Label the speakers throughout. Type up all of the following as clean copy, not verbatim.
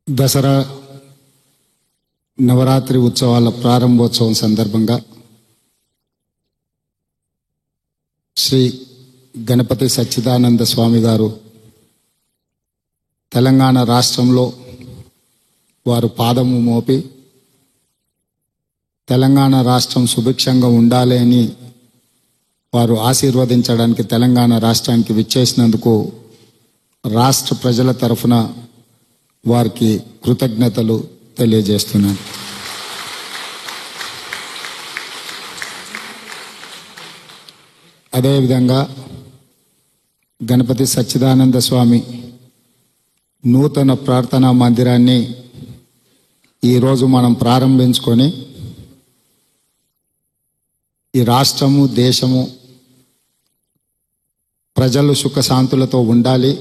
Speaker 1: దసరా నవరాత్రి ఉత్సవాల ప్రారంభోత్సవం సందర్భంగా శ్రీ గణపతి సచ్చిదానంద స్వామి గారు తెలంగాణ రాష్ట్రంలో వారు పాదము మోపి తెలంగాణ రాష్ట్రం సుభిక్షంగా ఉండాలి అని వారు ఆశీర్వదించడానికి తెలంగాణ రాష్ట్రానికి విచ్చేసినందుకు రాష్ట్ర ప్రజల తరఫున వారికి కృతజ్ఞతలు తెలియజేస్తున్నాను. అదేవిధంగా గణపతి సచ్చిదానంద స్వామి నూతన ప్రార్థనా మందిరాన్ని ఈరోజు మనం ప్రారంభించుకొని ఈ రాష్ట్రము దేశము ప్రజలు సుఖశాంతులతో ఉండాలి,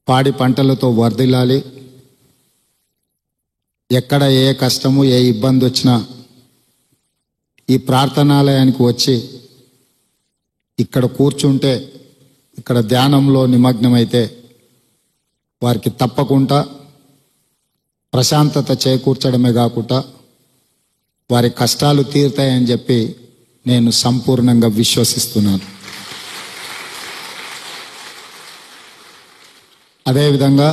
Speaker 1: పాడి పంటలతో వర్ధిల్లాలి, ఎక్కడ ఏ కష్టము ఏ ఇబ్బంది వచ్చినా ఈ ప్రార్థనాలయానికి వచ్చి ఇక్కడ కూర్చుంటే ఇక్కడ ధ్యానంలో నిమగ్నమైతే వారికి తప్పకుండా ప్రశాంతత చేకూర్చడమే కాకుండా వారి కష్టాలు తీరుతాయని చెప్పి నేను సంపూర్ణంగా విశ్వసిస్తున్నాను. అదేవిధంగా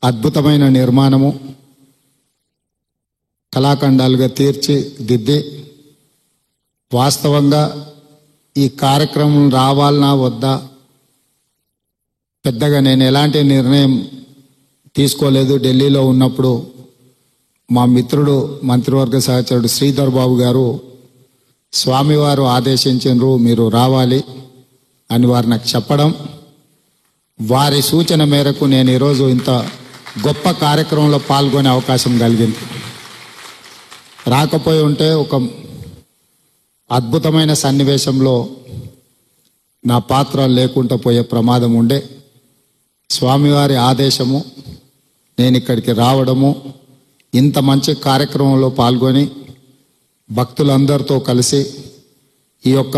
Speaker 1: అద్భుతమైన నిర్మాణము కళాఖండాలుగా తీర్చిదిద్ది వాస్తవంగా ఈ కార్యక్రమం రావాలనా వద్దా పెద్దగా నేను ఎలాంటి నిర్ణయం తీసుకోలేదు. ఢిల్లీలో ఉన్నప్పుడు మా మిత్రుడు మంత్రివర్గ సహచరుడు శ్రీధర్ బాబు గారు స్వామివారు ఆదేశించారు మీరు రావాలి అని వారు నాకు చెప్పడం, వారి సూచన మేరకు నేను ఈరోజు ఇంత గొప్ప కార్యక్రమంలో పాల్గొనే అవకాశం కలిగింది. రాకపోయి ఉంటే ఒక అద్భుతమైన సన్నివేశంలో నా పాత్ర లేకుండా పోయే ప్రమాదం ఉండే. స్వామివారి ఆదేశము, నేను ఇక్కడికి రావడము, ఇంత మంచి కార్యక్రమంలో పాల్గొని భక్తులందరితో కలిసి ఈ యొక్క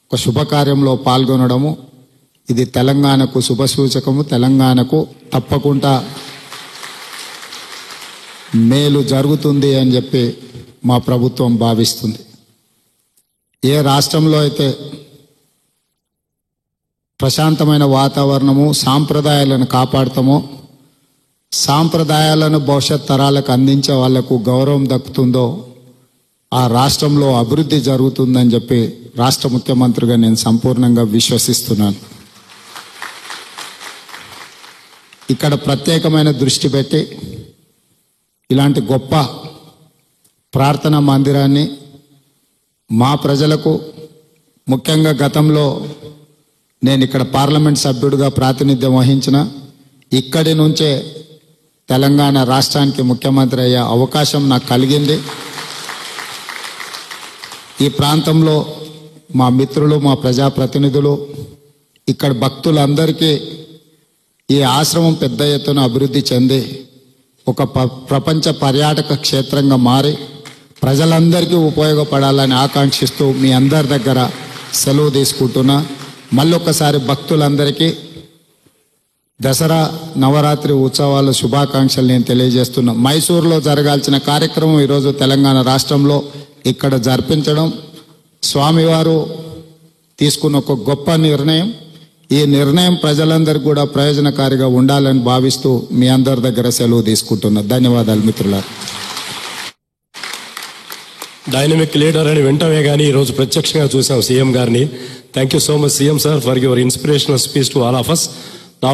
Speaker 1: ఒక శుభకార్యంలో పాల్గొనడము ఇది తెలంగాణకు శుభసూచకము. తెలంగాణకు తప్పకుండా మేలు జరుగుతుంది అని చెప్పి మా ప్రభుత్వం భావిస్తుంది. ఏ రాష్ట్రంలో అయితే ప్రశాంతమైన వాతావరణము సాంప్రదాయాలను కాపాడుతామో, సాంప్రదాయాలను భవిష్యత్ తరాలకు అందించే వాళ్లకు గౌరవం దక్కుతుందో ఆ రాష్ట్రంలో అభివృద్ధి జరుగుతుందని చెప్పి రాష్ట్ర ముఖ్యమంత్రిగా నేను సంపూర్ణంగా విశ్వసిస్తున్నాను. ఇక్కడ ప్రత్యేకమైన దృష్టి పెట్టి ఇలాంటి గొప్ప ప్రార్థనా మందిరాన్ని మా ప్రజలకు, ముఖ్యంగా గతంలో నేను ఇక్కడ పార్లమెంట్ సభ్యుడిగా ప్రాతినిధ్యం వహించిన ఇక్కడి నుంచే తెలంగాణ రాష్ట్రానికి ముఖ్యమంత్రి అయ్యే అవకాశం నాకు కలిగింది. ఈ ప్రాంతంలో మా మిత్రులు, మా ప్రజాప్రతినిధులు, ఇక్కడ భక్తులందరికీ ఈ ఆశ్రమం పెద్ద ఎత్తున అభివృద్ధి చెంది ఒక ప్రపంచ పర్యాటక క్షేత్రంగా మారి ప్రజలందరికీ ఉపయోగపడాలని ఆకాంక్షిస్తూ మీ అందరి దగ్గర సెలవు తీసుకుంటున్నా. మళ్ళొకసారి భక్తులందరికీ దసరా నవరాత్రి ఉత్సవాల శుభాకాంక్షలు నేను తెలియజేస్తున్నా. మైసూరులో జరగాల్సిన కార్యక్రమం ఈరోజు తెలంగాణ రాష్ట్రంలో ఇక్కడ జరిపించడం స్వామివారు తీసుకున్న ఒక గొప్ప నిర్ణయం. ఈ నిర్ణయం ప్రజలందరికీ కూడా ప్రయోజనకారిగా ఉండాలని భావిస్తూ మీ అందరి దగ్గర సెలవు తీసుకుంటున్నా. ధన్యవాదాలు మిత్రులారా.
Speaker 2: డైనమిక్ లీడర్ అని వెంటనే కానీ ఈరోజు ప్రత్యక్షంగా చూసాం సీఎం గారిని. Thank you so much CM sir for your inspirational speech to all of us. నా